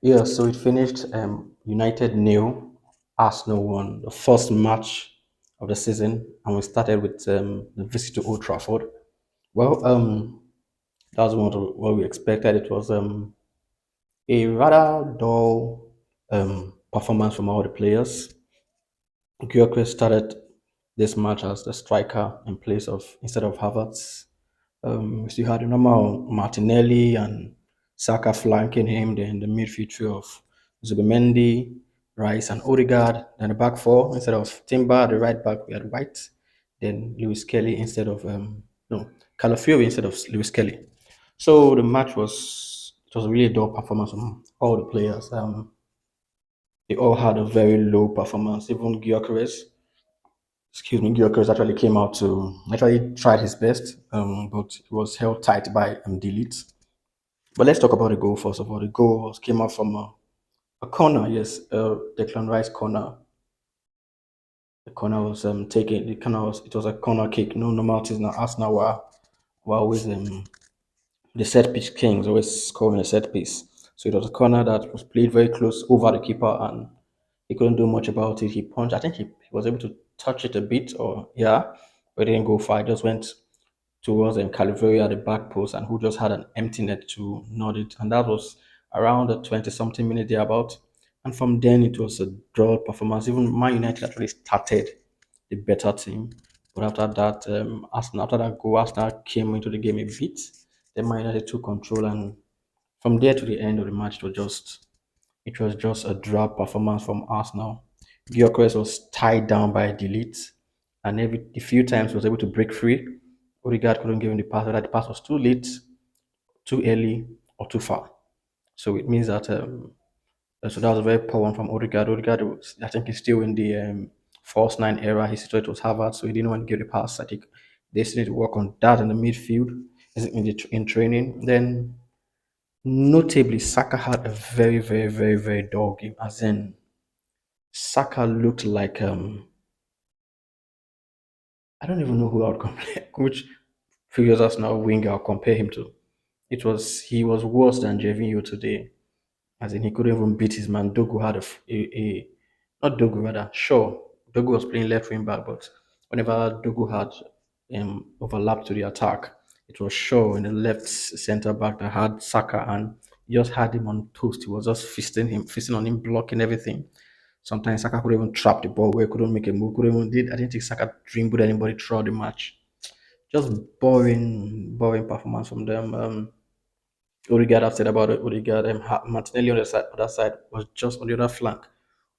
Yeah, so it finished United nil, Arsenal won the first match of the season, and we started with the visit to Old Trafford. Well, that was what we expected. It was a rather dull performance from all the players. Gyökeres started this match as the striker in place of instead of Havertz. We still had the normal Martinelli and Saka flanking him. Then the midfield trio of Zubimendi, Rice, and Odegaard. Then the back four instead of Timber, the right back we had White. Then Lewis Kelly instead of no Calafiori instead of Lewis Kelly. So the match was really a dull performance from all the players. They all had a very low performance. Even Gyökeres actually came out to actually tried his best, but it was held tight by Delete. But let's talk about the goal first of all. The goal came out from a corner, yes, Declan Rice corner. The corner was taken. The corner was it was a corner kick. No normal things now. Arsenal were always the set piece kings, always scoring a set piece. So it was a corner that was played very close over the keeper, and he couldn't do much about it. He punched. I think he was able to touch it a bit, or yeah, but it didn't go far. It just went towards Caliveri at the back post, and who just had an empty net to nod it, and that was around the 20 something minute thereabout. And from then it was a draw performance. Even Man United actually started the better team, but after that, after that goal, Arsenal came into the game a bit. Then Man United took control, and from there to the end of the match, it was just a drab performance from Arsenal. Gyökeres was tied down by Delete, and a few times was able to break free. Odegaard couldn't give him the pass, whether the pass was too late, too early, or too far. So it means that so that was a very poor one from Odegaard. Odegaard, I think, he's still in the false nine era. He thought it was Harvard, so he didn't want to give the pass. I think they still need to work on that in the midfield, in training. Then notably, Saka had a very, very, very, very dull game. As in, Saka looked like I don't even know who I would compare, which previous Arsenal winger I'll compare him to. He was worse than Gervinho today, as in he couldn't even beat his man. Dogu had not Dogu rather. Sure, Dogu was playing left wing back, but whenever Dogu had overlapped to the attack, it was Shaw in the left centre back that had Saka, and he just had him on toast. He was just feasting on him, blocking everything. Sometimes Saka could even trap the ball where he couldn't make a move. Couldn't even did. I didn't think Saka dribbled anybody throughout the match. Just boring, boring performance from them. Odegaard, I've said about it. Odegaard, Martinelli on the other side was just on the other flank.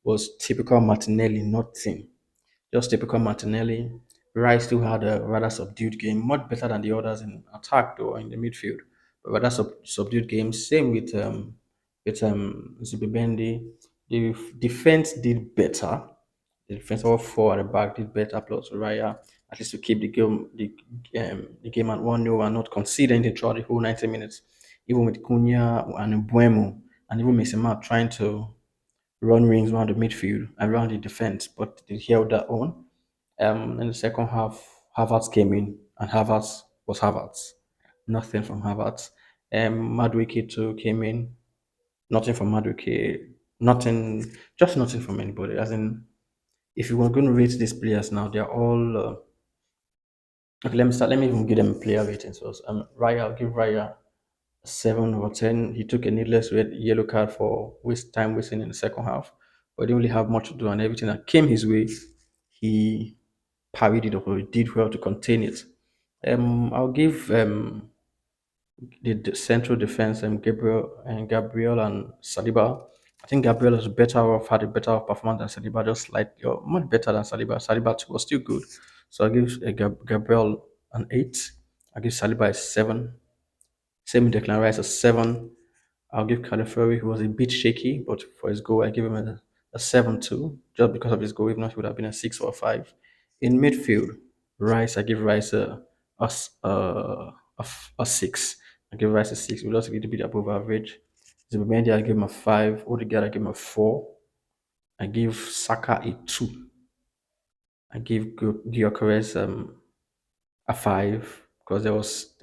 Was typical Martinelli, nothing. Just typical Martinelli. Rice still had a rather subdued game, much better than the others in attack or in the midfield, but rather subdued game. Same with Zubimendi. The defense did better. The defense all four at the back did better. Plus Raya, at least to keep the game at 1-0 and not concede anything throughout the whole 90 minutes. Even with Cunha and Buemo and even Mason Mount trying to run rings around the midfield, around the defense, but they held their own. In the second half, Havertz came in, and Havertz was Havertz. Nothing from Havertz. Madueke too came in. Nothing from Madueke. Nothing, just nothing from anybody. As in, if you were going to rate these players now, they're all. Okay, let me start. Let me even give them player ratings first. Raya, I'll give Raya 7/10. He took a needless red yellow card for time wasting in the second half, but he didn't really have much to do, and everything that came his way, he parried it or he did well to contain it. I'll give the central defense Gabriel and Saliba. I think Gabriel is better off, had a better performance than Saliba, just slightly or much better than Saliba. Saliba too was still good, so I give Gabriel an 8. I give Saliba a 7. Same with Declan Rice a 7. I'll give Calafiori, who was a bit shaky, but for his goal, I give him a 7 too, just because of his goal. If not, he would have been a 6 or a 5. In midfield, Rice, I give Rice a, s- a 6. I give Rice a 6. We'll just a little bit above average. Zubimendi, I give him a 5. Odegaard, I give him a 4. I give Saka a 2. I give Gyökeres a 5 because there was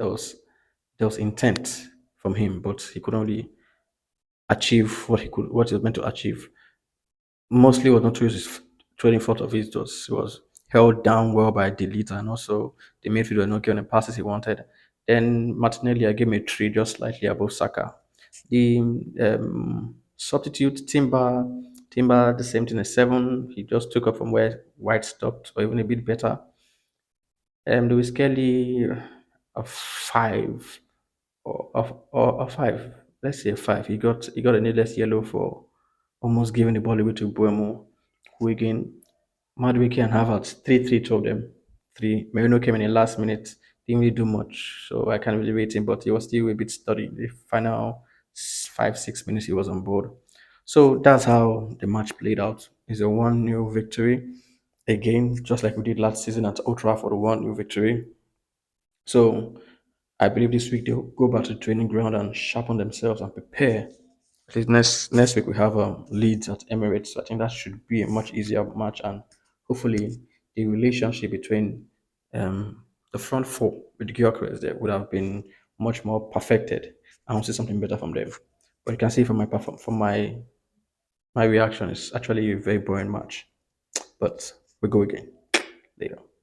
intent from him, but he could only achieve what he was meant to achieve. Mostly was not through his trading fault of it. Was held down well by the leader, and also the midfield were not given the passes he wanted. Then Martinelli, I gave him a three, just slightly above Saka. The substitute Timber, the same thing, a seven. He just took up from where White stopped, or even a bit better. Lewis Kelly, a five or a five. Let's say a five. He got a needless yellow for almost giving the ball away to Buemo, who again Madueke and Havertz, 3-3, two of them. Three. Merino came in the last minute, didn't really do much, so I can't really rate him, but he was still a bit sturdy. The final 5, 6 minutes he was on board. So that's how the match played out. It's a 1-0 victory. Again, just like we did last season at Old Trafford, a 1-0 victory. So I believe this week they'll go back to the training ground and sharpen themselves and prepare. At least next week we have Leeds at Emirates. So I think that should be a much easier match, and hopefully the relationship between the front four with the Gyökeres there would have been much more perfected. I want to see something better from them. But you can see from my reaction, it's actually a very boring match. But we go again later.